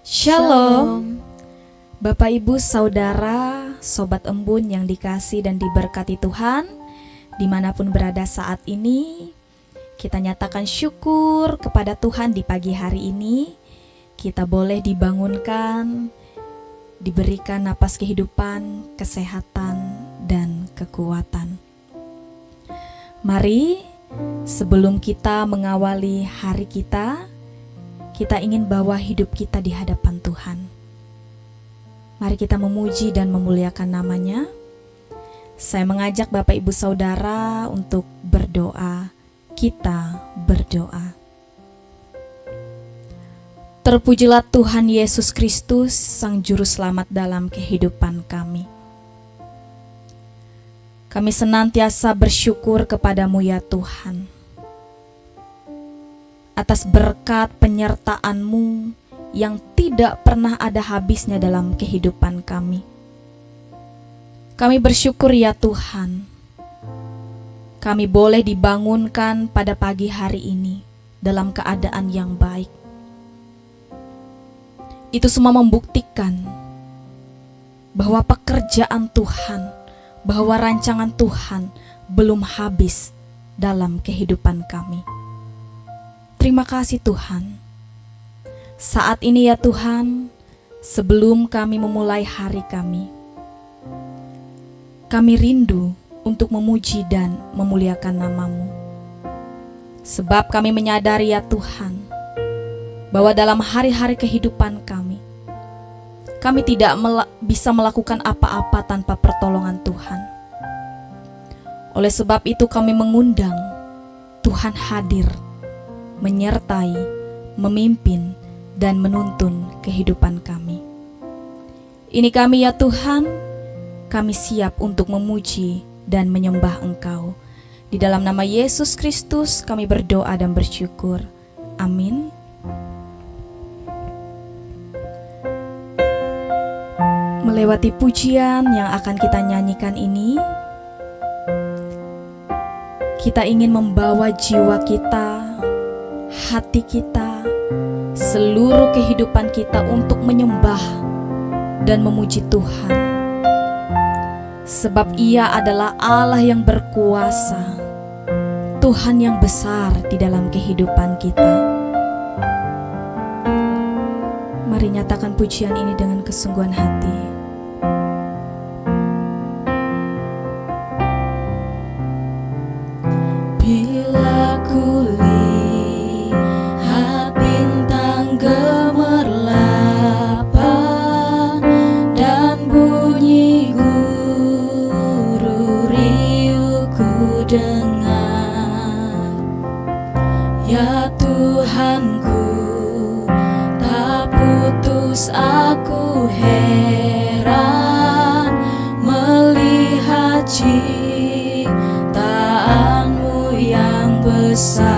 Shalom, Bapak Ibu Saudara, Sobat Embun yang dikasih dan diberkati Tuhan, dimanapun berada saat ini, kita nyatakan syukur kepada Tuhan di pagi hari ini. Kita boleh dibangunkan, diberikan napas kehidupan, kesehatan, dan kekuatan. Mari, sebelum kita mengawali hari kita ingin bawa hidup kita di hadapan Tuhan. Mari kita memuji dan memuliakan namanya. Saya mengajak Bapak Ibu Saudara untuk berdoa. Kita berdoa. Terpujilah Tuhan Yesus Kristus, Sang Juru Selamat dalam kehidupan kami. Kami senantiasa bersyukur kepadamu ya Tuhan, atas berkat penyertaan-Mu yang tidak pernah ada habisnya dalam kehidupan kami. Kami bersyukur ya Tuhan, kami boleh dibangunkan pada pagi hari ini dalam keadaan yang baik. Itu semua membuktikan bahwa pekerjaan Tuhan, bahwa rancangan Tuhan belum habis dalam kehidupan kami. Terima kasih Tuhan. Saat ini ya Tuhan, sebelum kami memulai hari kami rindu untuk memuji dan memuliakan nama-Mu. Sebab kami menyadari ya Tuhan, bahwa dalam hari-hari kehidupan kami tidak bisa melakukan apa-apa tanpa pertolongan Tuhan. Oleh sebab itu kami mengundang Tuhan hadir, menyertai, memimpin, dan menuntun kehidupan kami. Ini kami ya Tuhan, kami siap untuk memuji dan menyembah Engkau. Di dalam nama Yesus Kristus kami berdoa dan bersyukur. Amin. Melewati pujian yang akan kita nyanyikan ini, kita ingin membawa jiwa kita, hati kita, seluruh kehidupan kita untuk menyembah dan memuji Tuhan. Sebab Ia adalah Allah yang berkuasa, Tuhan yang besar di dalam kehidupan kita. Mari nyatakan pujian ini dengan kesungguhan hati. Bila kulihat bintang gemerlapan dan bunyi guru riuh ku dengar, ya Tuhanku, tak putus aku heran melihat ciptaan-Mu yang besar.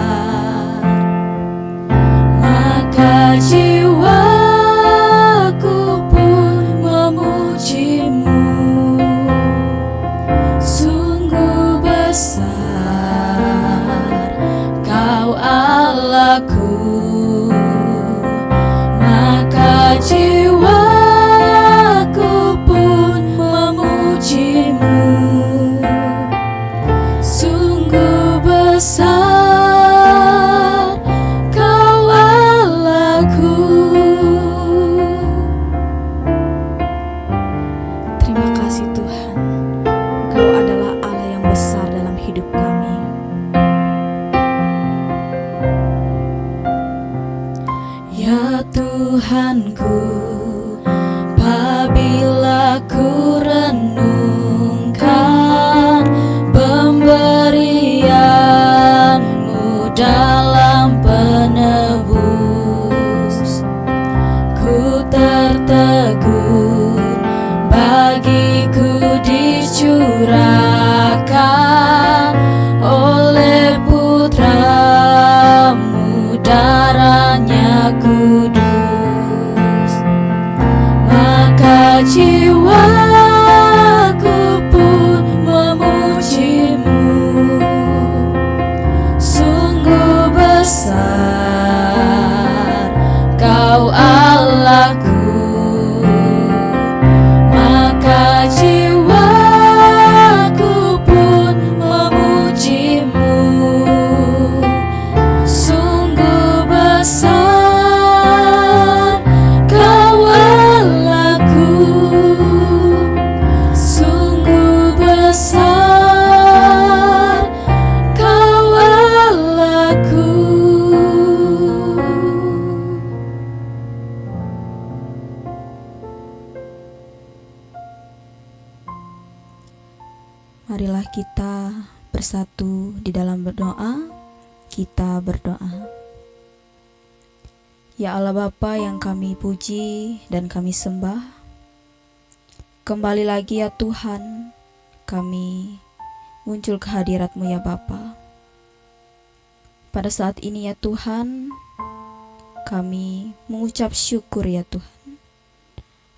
Maka jiwaku pun memuji-Mu, sungguh besar Kau Allahku. Maka jiwaku pun memuji-Mu, sungguh besar Kau Allahku. Terima kasih Tuhan, Engkau adalah Allah yang besar dalam hidup kami. Ya Tuhanku, apabila ku renungkan pemberian-Mu dalam penebus, ku tertegun bagiku dicurahkan oleh Putra-Mu, darahnya kudus. Maka jiwaku pun memuji-Mu, sungguh besar Kau Allahku, maka jiwaku pun memujimu. Sungguh besar Kau Allahku, sungguh besar Kau Allahku. Marilah kita bersatu di dalam berdoa. Kita berdoa. Ya Allah Bapa yang kami puji dan kami sembah, kembali lagi ya Tuhan, kami muncul ke hadirat-Mu ya Bapa. Pada saat ini ya Tuhan, kami mengucap syukur ya Tuhan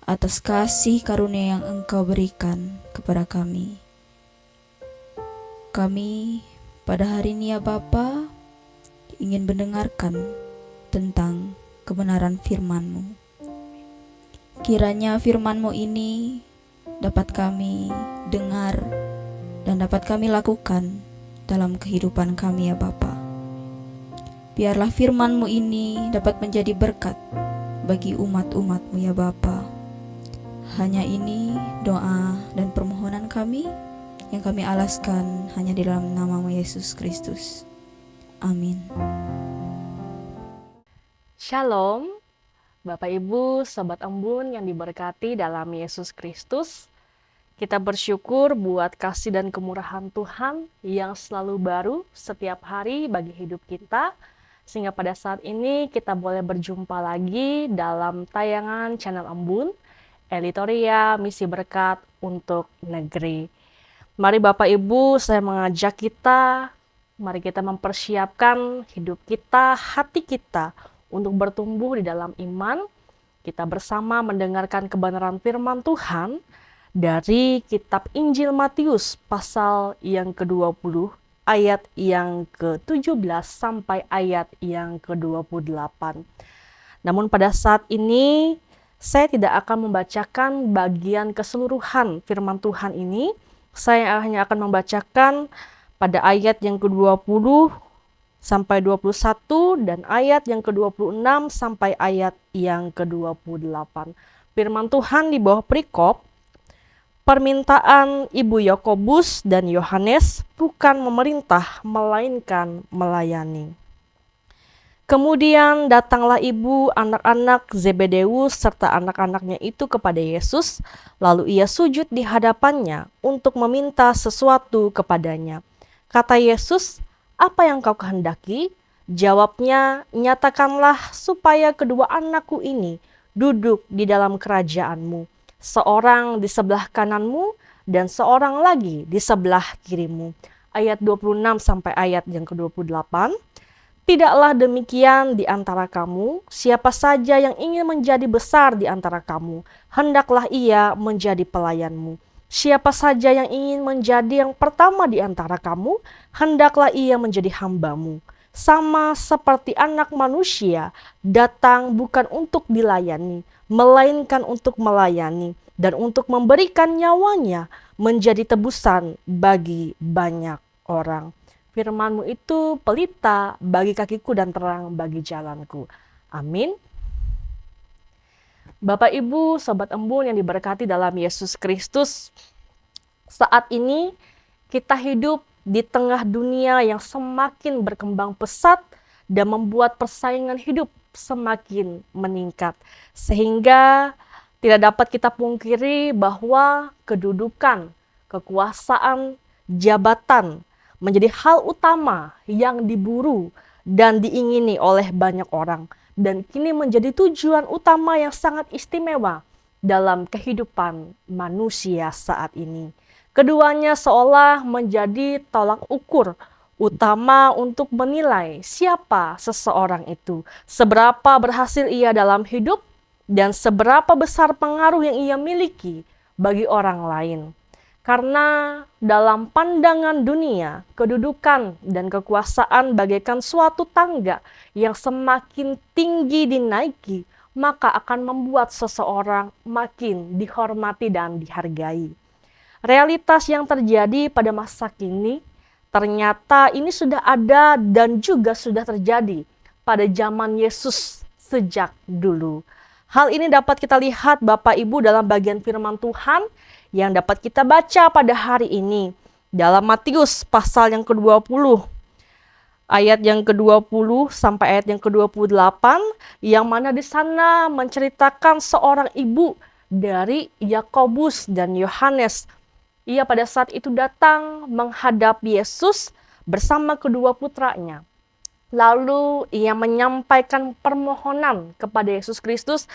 atas kasih karunia yang Engkau berikan kepada kami. Kami pada hari ini ya Bapa ingin mendengarkan tentang kebenaran firman-Mu. Kiranya firman-Mu ini dapat kami dengar dan dapat kami lakukan dalam kehidupan kami ya Bapa. Biarlah firman-Mu ini dapat menjadi berkat bagi umat-umat-Mu ya Bapa. Hanya ini doa dan permohonan kami yang kami alaskan hanya di dalam nama-Mu Yesus Kristus. Amin. Shalom, Bapak Ibu, Sobat Embun yang diberkati dalam Yesus Kristus. Kita bersyukur buat kasih dan kemurahan Tuhan yang selalu baru setiap hari bagi hidup kita. Sehingga pada saat ini kita boleh berjumpa lagi dalam tayangan channel Embun, Elitoria Misi Berkat untuk Negeri. Mari Bapak Ibu, saya mengajak kita, mari kita mempersiapkan hidup kita, hati kita untuk bertumbuh di dalam iman. Kita bersama mendengarkan kebenaran firman Tuhan dari kitab Injil Matius pasal yang ke-20 ayat yang ke-17 sampai ayat yang ke-28. Namun pada saat ini saya tidak akan membacakan bagian keseluruhan firman Tuhan ini. Saya hanya akan membacakan pada ayat yang ke-20 sampai 21 dan ayat yang ke-26 sampai ayat yang ke-28. Firman Tuhan di bawah perikop, permintaan Ibu Yakobus dan Yohanes bukan memerintah melainkan melayani. Kemudian datanglah ibu anak-anak Zebedeus serta anak-anaknya itu kepada Yesus, lalu ia sujud di hadapannya untuk meminta sesuatu kepadanya. Kata Yesus, "Apa yang kau kehendaki?" Jawabnya, "Nyatakanlah supaya kedua anakku ini duduk di dalam kerajaanmu, seorang di sebelah kananmu dan seorang lagi di sebelah kirimu." Ayat 26 sampai ayat yang ke-28. Tidaklah demikian di antara kamu, siapa saja yang ingin menjadi besar di antara kamu, hendaklah ia menjadi pelayanmu. Siapa saja yang ingin menjadi yang pertama di antara kamu, hendaklah ia menjadi hambamu. Sama seperti Anak Manusia datang bukan untuk dilayani, melainkan untuk melayani dan untuk memberikan nyawanya menjadi tebusan bagi banyak orang. Firman-Mu itu pelita bagi kakiku dan terang bagi jalanku. Amin. Bapak Ibu, Sobat Embun yang diberkati dalam Yesus Kristus, saat ini kita hidup di tengah dunia yang semakin berkembang pesat dan membuat persaingan hidup semakin meningkat. Sehingga tidak dapat kita pungkiri bahwa kedudukan, kekuasaan, jabatan menjadi hal utama yang diburu dan diingini oleh banyak orang. Dan kini menjadi tujuan utama yang sangat istimewa dalam kehidupan manusia saat ini. Keduanya seolah menjadi tolak ukur utama untuk menilai siapa seseorang itu, seberapa berhasil ia dalam hidup, dan seberapa besar pengaruh yang ia miliki bagi orang lain. Karena dalam pandangan dunia, kedudukan dan kekuasaan bagaikan suatu tangga yang semakin tinggi dinaiki maka akan membuat seseorang makin dihormati dan dihargai. Realitas yang terjadi pada masa kini, ternyata ini sudah ada dan juga sudah terjadi pada zaman Yesus sejak dulu. Hal ini dapat kita lihat Bapak Ibu dalam bagian firman Tuhan yang dapat kita baca pada hari ini. Dalam Matius pasal yang ke-20, ayat yang ke-20 sampai ayat yang ke-28, yang mana di sana menceritakan seorang ibu dari Yakobus dan Yohanes. Ia pada saat itu datang menghadap Yesus bersama kedua putranya. Lalu ia menyampaikan permohonan kepada Yesus Kristus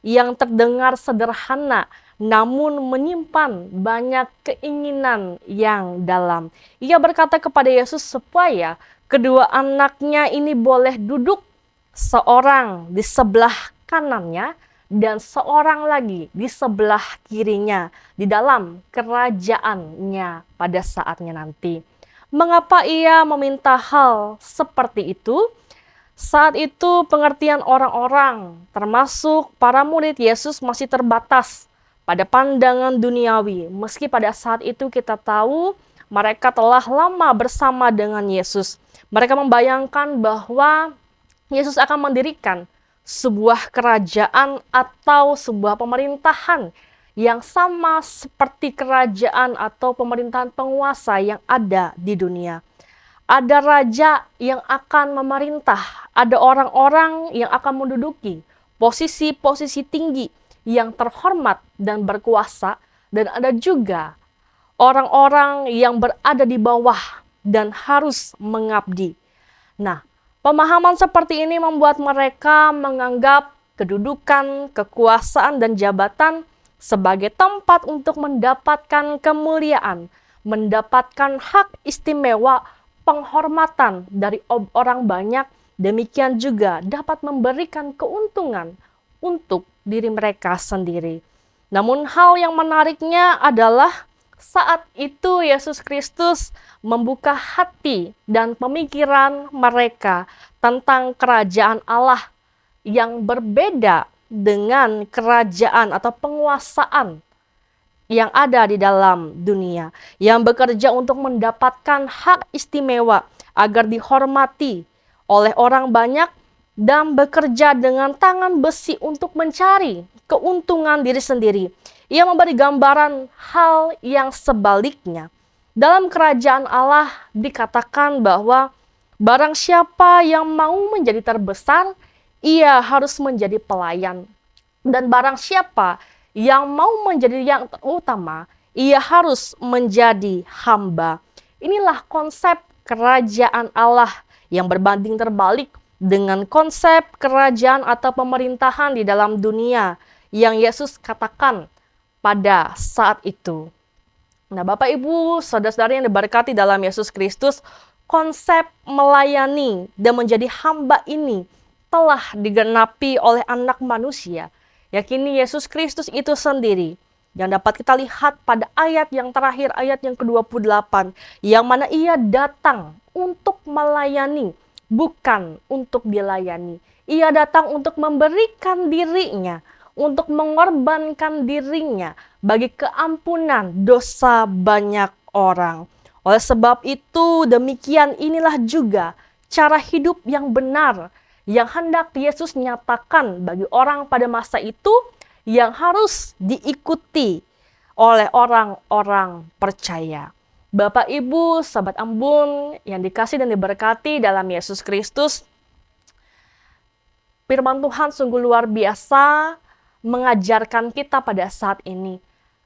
yang terdengar sederhana, namun menyimpan banyak keinginan yang dalam. Ia berkata kepada Yesus supaya kedua anaknya ini boleh duduk, seorang di sebelah kanannya dan seorang lagi di sebelah kirinya di dalam kerajaannya pada saatnya nanti. Mengapa ia meminta hal seperti itu? Saat itu pengertian orang-orang, termasuk para murid Yesus, masih terbatas pada pandangan duniawi. Meski pada saat itu kita tahu mereka telah lama bersama dengan Yesus. Mereka membayangkan bahwa Yesus akan mendirikan sebuah kerajaan atau sebuah pemerintahan yang sama seperti kerajaan atau pemerintahan penguasa yang ada di dunia. Ada raja yang akan memerintah, ada orang-orang yang akan menduduki posisi-posisi tinggi yang terhormat dan berkuasa, dan ada juga orang-orang yang berada di bawah dan harus mengabdi. Nah, pemahaman seperti ini membuat mereka menganggap kedudukan, kekuasaan, dan jabatan sebagai tempat untuk mendapatkan kemuliaan, mendapatkan hak istimewa, penghormatan dari orang banyak, demikian juga dapat memberikan keuntungan untuk diri mereka sendiri. Namun hal yang menariknya adalah saat itu Yesus Kristus membuka hati dan pemikiran mereka tentang kerajaan Allah yang berbeda dengan kerajaan atau penguasaan yang ada di dalam dunia, yang bekerja untuk mendapatkan hak istimewa agar dihormati oleh orang banyak dan bekerja dengan tangan besi untuk mencari keuntungan diri sendiri. Ia memberi gambaran hal yang sebaliknya. Dalam kerajaan Allah dikatakan bahwa barang siapa yang mau menjadi terbesar, ia harus menjadi pelayan. Dan barang siapa yang mau menjadi yang utama, ia harus menjadi hamba. Inilah konsep kerajaan Allah yang berbanding terbalik dengan konsep kerajaan atau pemerintahan di dalam dunia yang Yesus katakan pada saat itu. Nah, Bapak Ibu, saudara-saudari yang diberkati dalam Yesus Kristus, konsep melayani dan menjadi hamba ini telah digenapi oleh anak manusia. Yakini Yesus Kristus itu sendiri yang dapat kita lihat pada ayat yang terakhir, ayat yang ke-28, yang mana ia datang untuk melayani, bukan untuk dilayani. Ia datang untuk memberikan dirinya, untuk mengorbankan dirinya bagi keampunan dosa banyak orang. Oleh sebab itu, demikian inilah juga cara hidup yang benar yang hendak Yesus nyatakan bagi orang pada masa itu, yang harus diikuti oleh orang-orang percaya. Bapak, Ibu, sahabat Ambon yang dikasih dan diberkati dalam Yesus Kristus, firman Tuhan sungguh luar biasa mengajarkan kita pada saat ini.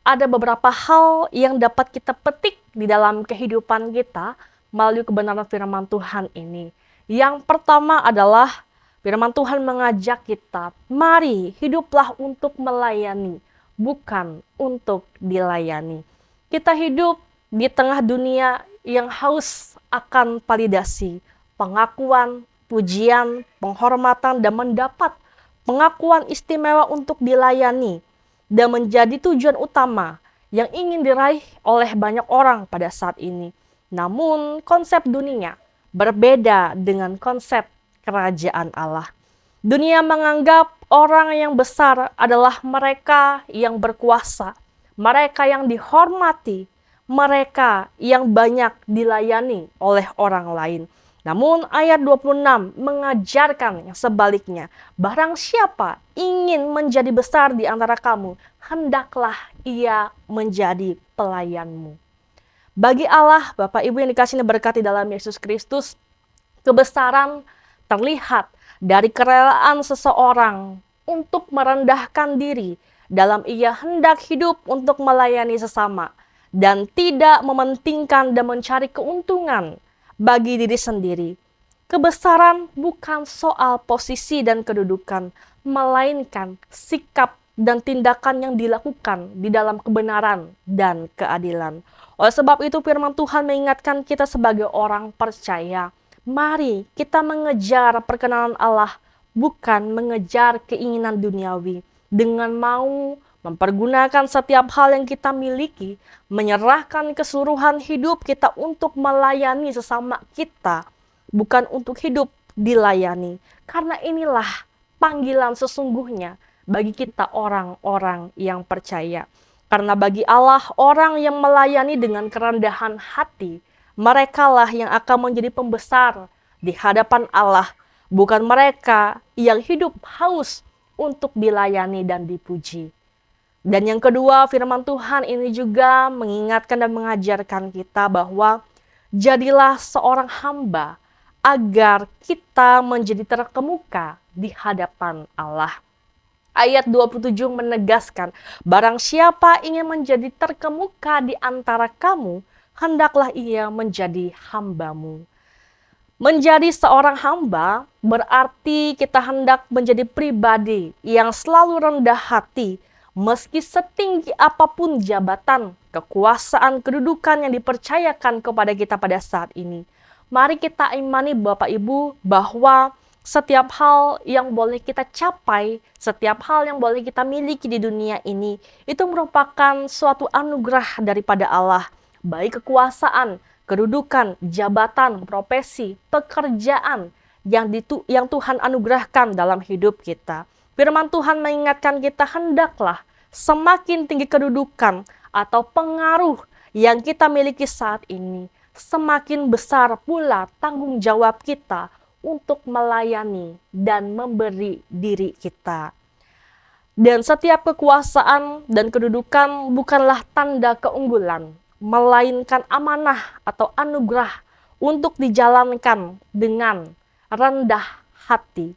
Ada beberapa hal yang dapat kita petik di dalam kehidupan kita melalui kebenaran firman Tuhan ini. Yang pertama adalah firman Tuhan mengajak kita, mari hiduplah untuk melayani, bukan untuk dilayani. Kita hidup di tengah dunia yang haus akan validasi, pengakuan, pujian, penghormatan, dan mendapat pengakuan istimewa untuk dilayani, dan menjadi tujuan utama yang ingin diraih oleh banyak orang pada saat ini. Namun konsep dunia berbeda dengan konsep kerajaan Allah. Dunia menganggap Orang yang besar adalah mereka yang berkuasa, mereka yang dihormati, mereka yang banyak dilayani oleh orang lain. Namun ayat 26 mengajarkan yang sebaliknya. Barang siapa ingin menjadi besar di antara kamu, hendaklah ia menjadi pelayanmu. Bagi Allah, Bapak Ibu yang dikasihi berkati dalam Yesus Kristus, kebesaran terlihat dari kerelaan seseorang untuk merendahkan diri dalam ia hendak hidup untuk melayani sesama dan tidak mementingkan dan mencari keuntungan bagi diri sendiri. Kebesaran bukan soal posisi dan kedudukan, melainkan sikap dan tindakan yang dilakukan di dalam kebenaran dan keadilan. Oleh sebab itu firman Tuhan mengingatkan kita sebagai orang percaya, mari kita mengejar perkenanan Allah, bukan mengejar keinginan duniawi. Dengan mau mempergunakan setiap hal yang kita miliki, menyerahkan keseluruhan hidup kita untuk melayani sesama kita, bukan untuk hidup dilayani. Karena inilah panggilan sesungguhnya bagi kita orang-orang yang percaya. Karena bagi Allah, orang yang melayani dengan kerendahan hati, merekalah yang akan menjadi pembesar di hadapan Allah, bukan mereka yang hidup haus untuk dilayani dan dipuji. Dan yang kedua, firman Tuhan ini juga mengingatkan dan mengajarkan kita bahwa jadilah seorang hamba agar kita menjadi terkemuka di hadapan Allah. Ayat 27 menegaskan, barang siapa ingin menjadi terkemuka di antara kamu, hendaklah ia menjadi hambamu. Menjadi seorang hamba berarti kita hendak menjadi pribadi yang selalu rendah hati, meski setinggi apapun jabatan, kekuasaan, kedudukan yang dipercayakan kepada kita pada saat ini. Mari kita imani Bapak Ibu bahwa setiap hal yang boleh kita capai, setiap hal yang boleh kita miliki di dunia ini, itu merupakan suatu anugerah daripada Allah. Baik kekuasaan, kedudukan, jabatan, profesi, pekerjaan yang Tuhan anugerahkan dalam hidup kita. Firman Tuhan mengingatkan kita hendaklah semakin tinggi kedudukan atau pengaruh yang kita miliki saat ini, semakin besar pula tanggung jawab kita untuk melayani dan memberi diri kita. Dan setiap kekuasaan dan kedudukan bukanlah tanda keunggulan, melainkan amanah atau anugerah untuk dijalankan dengan rendah hati.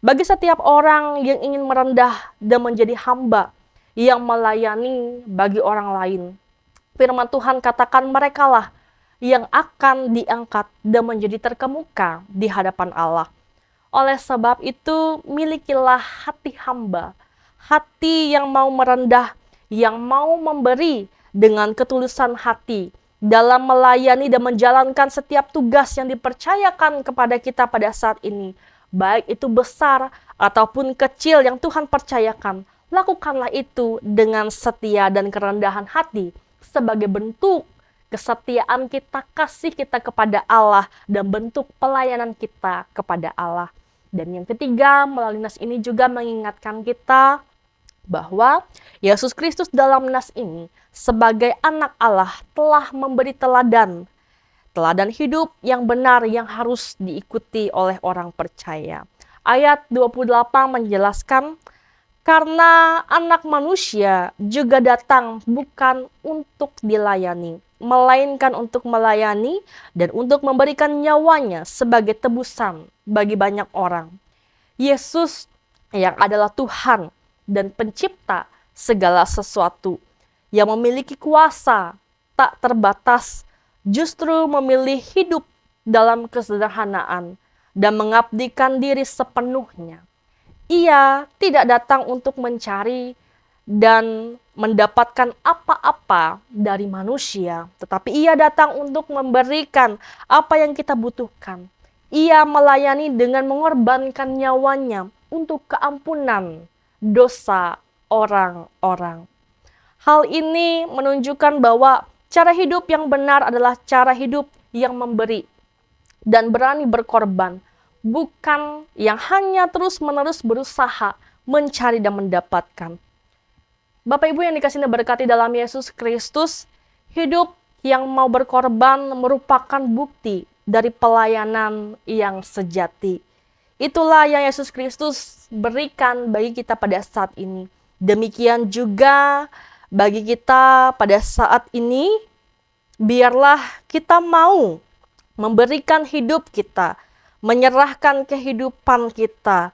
Bagi setiap orang yang ingin merendah dan menjadi hamba yang melayani bagi orang lain, firman Tuhan katakan merekalah yang akan diangkat dan menjadi terkemuka di hadapan Allah. Oleh sebab itu, milikilah hati hamba, hati yang mau merendah, yang mau memberi dengan ketulusan hati dalam melayani dan menjalankan setiap tugas yang dipercayakan kepada kita pada saat ini. Baik itu besar ataupun kecil yang Tuhan percayakan, lakukanlah itu dengan setia dan kerendahan hati sebagai bentuk kesetiaan kita, kasih kita kepada Allah, dan bentuk pelayanan kita kepada Allah. Dan yang ketiga, melalui nas ini juga mengingatkan kita bahwa Yesus Kristus dalam nas ini sebagai anak Allah telah memberi teladan hidup yang benar yang harus diikuti oleh orang percaya. Ayat 28 menjelaskan, karena anak manusia juga datang bukan untuk dilayani, melainkan untuk melayani dan untuk memberikan nyawanya sebagai tebusan bagi banyak orang. Yesus yang adalah Tuhan dan pencipta segala sesuatu, yang memiliki kuasa tak terbatas, justru memilih hidup dalam kesederhanaan dan mengabdikan diri sepenuhnya. Ia tidak datang untuk mencari dan mendapatkan apa-apa dari manusia, tetapi ia datang untuk memberikan apa yang kita butuhkan. Ia melayani dengan mengorbankan nyawanya untuk keampunan dosa orang-orang. Hal ini menunjukkan bahwa cara hidup yang benar adalah cara hidup yang memberi dan berani berkorban, bukan yang hanya terus-menerus berusaha mencari dan mendapatkan. Bapak Ibu yang dikasihi dan berkati dalam Yesus Kristus, hidup yang mau berkorban merupakan bukti dari pelayanan yang sejati. Itulah yang Yesus Kristus berikan bagi kita pada saat ini. Demikian juga bagi kita pada saat ini, biarlah kita mau memberikan hidup kita, menyerahkan kehidupan kita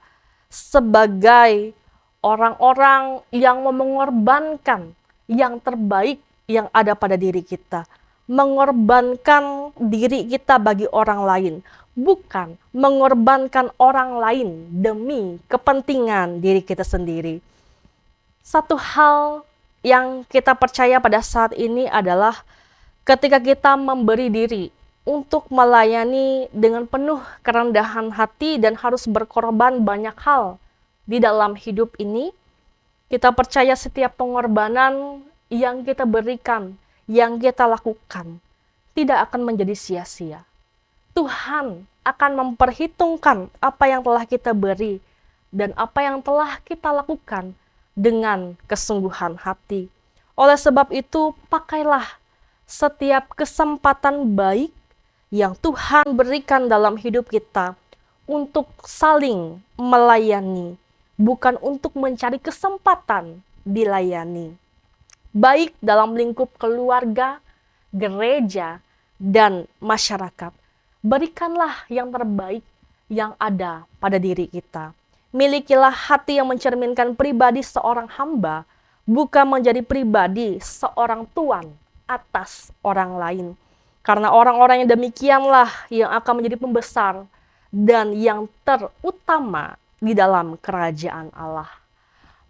sebagai orang-orang yang mau mengorbankan yang terbaik yang ada pada diri kita. Mengorbankan diri kita bagi orang lain, bukan mengorbankan orang lain demi kepentingan diri kita sendiri. Satu hal yang kita percaya pada saat ini adalah ketika kita memberi diri untuk melayani dengan penuh kerendahan hati dan harus berkorban banyak hal di dalam hidup ini, kita percaya setiap pengorbanan yang kita berikan, yang kita lakukan, tidak akan menjadi sia-sia. Tuhan akan memperhitungkan apa yang telah kita beri dan apa yang telah kita lakukan dengan kesungguhan hati. Oleh sebab itu, pakailah setiap kesempatan baik yang Tuhan berikan dalam hidup kita untuk saling melayani, bukan untuk mencari kesempatan dilayani. Baik dalam lingkup keluarga, gereja, dan masyarakat. Berikanlah yang terbaik yang ada pada diri kita. Milikilah hati yang mencerminkan pribadi seorang hamba, bukan menjadi pribadi seorang tuan atas orang lain. Karena orang-orang yang demikianlah yang akan menjadi pembesar dan yang terutama di dalam kerajaan Allah.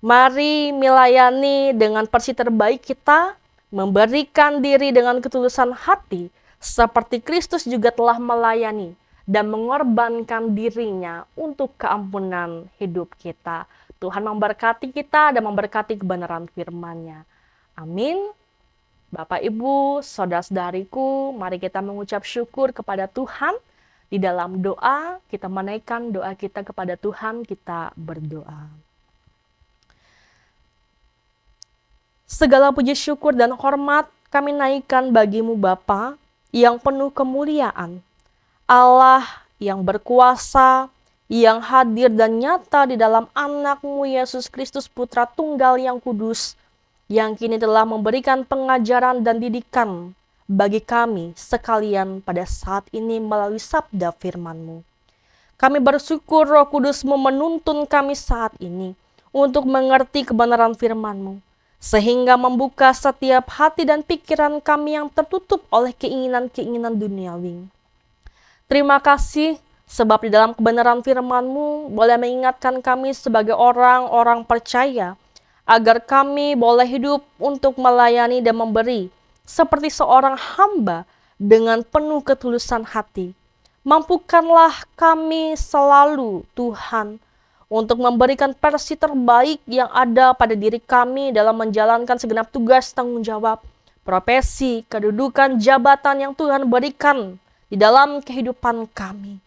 Mari melayani dengan porsi terbaik kita, memberikan diri dengan ketulusan hati, seperti Kristus juga telah melayani dan mengorbankan dirinya untuk keampunan hidup kita. Tuhan memberkati kita dan memberkati kebenaran firman-Nya. Amin. Bapak, Ibu, saudara-saudariku, mari kita mengucap syukur kepada Tuhan. Di dalam doa, kita menaikkan doa kita kepada Tuhan, kita berdoa. Segala puji syukur dan hormat kami naikkan bagimu Bapa yang penuh kemuliaan. Allah yang berkuasa, yang hadir dan nyata di dalam anak-Mu Yesus Kristus Putra Tunggal yang kudus, yang kini telah memberikan pengajaran dan didikan bagi kami sekalian pada saat ini melalui sabda firman-Mu. Kami bersyukur Roh Kudus-Mu menuntun kami saat ini untuk mengerti kebenaran firman-Mu, sehingga membuka setiap hati dan pikiran kami yang tertutup oleh keinginan-keinginan duniawi. Terima kasih sebab di dalam kebenaran firman-Mu boleh mengingatkan kami sebagai orang-orang percaya agar kami boleh hidup untuk melayani dan memberi seperti seorang hamba dengan penuh ketulusan hati. Mampukanlah kami selalu, Tuhan, untuk memberikan versi terbaik yang ada pada diri kami dalam menjalankan segenap tugas tanggung jawab, profesi, kedudukan, jabatan yang Tuhan berikan di dalam kehidupan kami.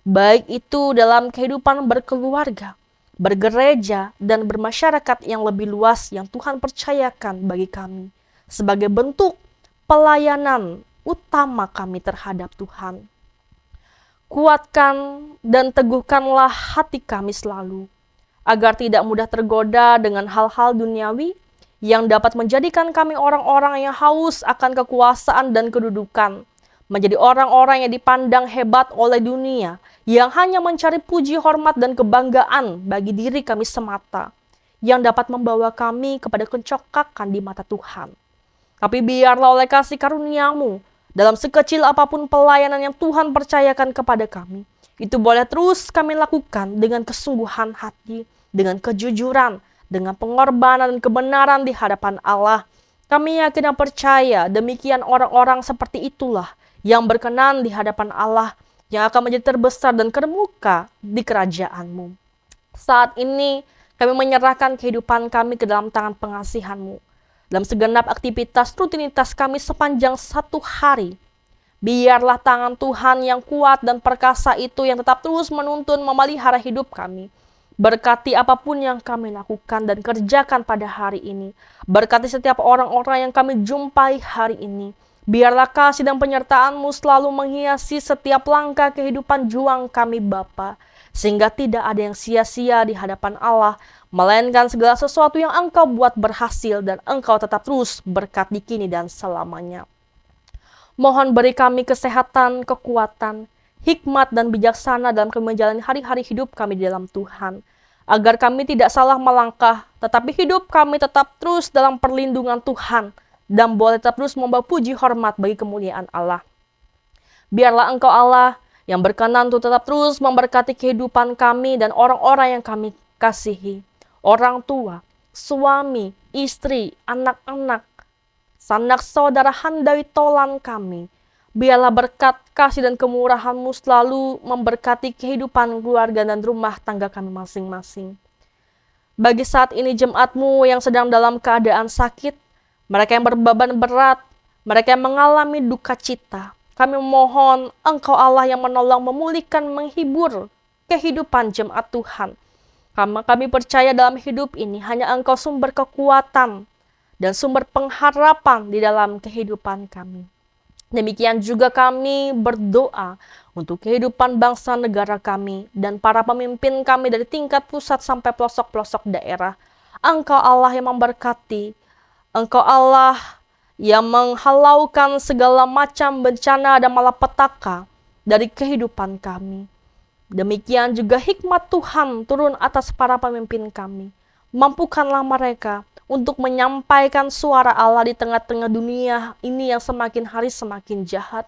Baik itu dalam kehidupan berkeluarga, bergereja, dan bermasyarakat yang lebih luas yang Tuhan percayakan bagi kami sebagai bentuk pelayanan utama kami terhadap Tuhan. Kuatkan dan teguhkanlah hati kami selalu, agar tidak mudah tergoda dengan hal-hal duniawi yang dapat menjadikan kami orang-orang yang haus akan kekuasaan dan kedudukan, menjadi orang-orang yang dipandang hebat oleh dunia, yang hanya mencari puji, hormat, dan kebanggaan bagi diri kami semata, yang dapat membawa kami kepada kecokakan di mata Tuhan. Tapi biarlah oleh kasih karunia-Mu, dalam sekecil apapun pelayanan yang Tuhan percayakan kepada kami, itu boleh terus kami lakukan dengan kesungguhan hati, dengan kejujuran, dengan pengorbanan dan kebenaran di hadapan Allah. Kami yakin dan percaya demikian orang-orang seperti itulah yang berkenan di hadapan Allah, yang akan menjadi terbesar dan terkemuka di kerajaan-Mu. Saat ini kami menyerahkan kehidupan kami ke dalam tangan pengasihan-Mu. Dalam segenap aktivitas rutinitas kami sepanjang satu hari, biarlah tangan Tuhan yang kuat dan perkasa itu yang tetap terus menuntun memelihara hidup kami. Berkati apapun yang kami lakukan dan kerjakan pada hari ini. Berkati setiap orang-orang yang kami jumpai hari ini. Biarlah kasih dan penyertaan-Mu selalu menghiasi setiap langkah kehidupan juang kami Bapa, sehingga tidak ada yang sia-sia di hadapan Allah, melainkan segala sesuatu yang Engkau buat berhasil dan Engkau tetap terus berkati kini dan selamanya. Mohon beri kami kesehatan, kekuatan, hikmat dan bijaksana dalam kami menjalani hari-hari hidup kami di dalam Tuhan. Agar kami tidak salah melangkah, tetapi hidup kami tetap terus dalam perlindungan Tuhan dan boleh tetap terus membawa puji hormat bagi kemuliaan Allah. Biarlah Engkau Allah yang berkenan untuk tetap terus memberkati kehidupan kami dan orang-orang yang kami kasihi. Orang tua, suami, istri, anak-anak, sanak saudara handai tolan kami. Biarlah berkat, kasih, dan kemurahan-Mu selalu memberkati kehidupan keluarga dan rumah tangga kami masing-masing. Bagi saat ini jemaat-Mu yang sedang dalam keadaan sakit, mereka yang berbeban berat, mereka yang mengalami duka cita, kami mohon Engkau Allah yang menolong, memulihkan, menghibur kehidupan jemaat Tuhan. Karena kami percaya dalam hidup ini hanya Engkau sumber kekuatan dan sumber pengharapan di dalam kehidupan kami. Demikian juga kami berdoa untuk kehidupan bangsa negara kami dan para pemimpin kami dari tingkat pusat sampai pelosok-pelosok daerah. Engkau Allah yang memberkati, Engkau Allah yang menghalaukan segala macam bencana dan malapetaka dari kehidupan kami. Demikian juga hikmat Tuhan turun atas para pemimpin kami. Mampukanlah mereka untuk menyampaikan suara Allah di tengah-tengah dunia ini yang semakin hari semakin jahat.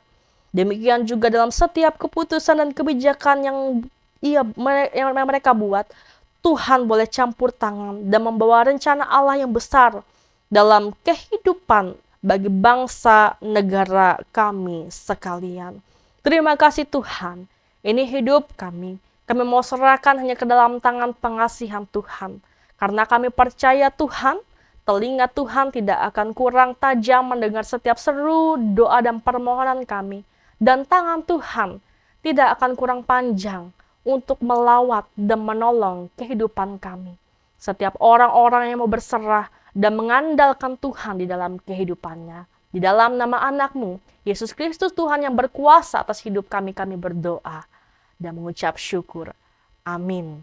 Demikian juga dalam setiap keputusan dan kebijakan yang mereka buat, Tuhan boleh campur tangan dan membawa rencana Allah yang besar dalam kehidupan bagi bangsa negara kami sekalian. Terima kasih Tuhan, ini hidup kami. Kami mau serahkan hanya ke dalam tangan pengasihan Tuhan. Karena kami percaya Tuhan, telinga Tuhan tidak akan kurang tajam mendengar setiap seru, doa, dan permohonan kami. Dan tangan Tuhan tidak akan kurang panjang untuk melawat dan menolong kehidupan kami. Setiap orang-orang yang mau berserah dan mengandalkan Tuhan di dalam kehidupannya. Di dalam nama anak-Mu, Yesus Kristus Tuhan yang berkuasa atas hidup kami, kami berdoa dan mengucap syukur. Amin.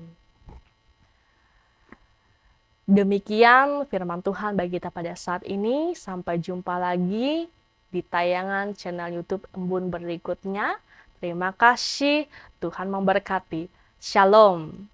Demikian firman Tuhan bagi kita pada saat ini. Sampai jumpa lagi di tayangan channel YouTube Embun berikutnya. Terima kasih, Tuhan memberkati. Shalom.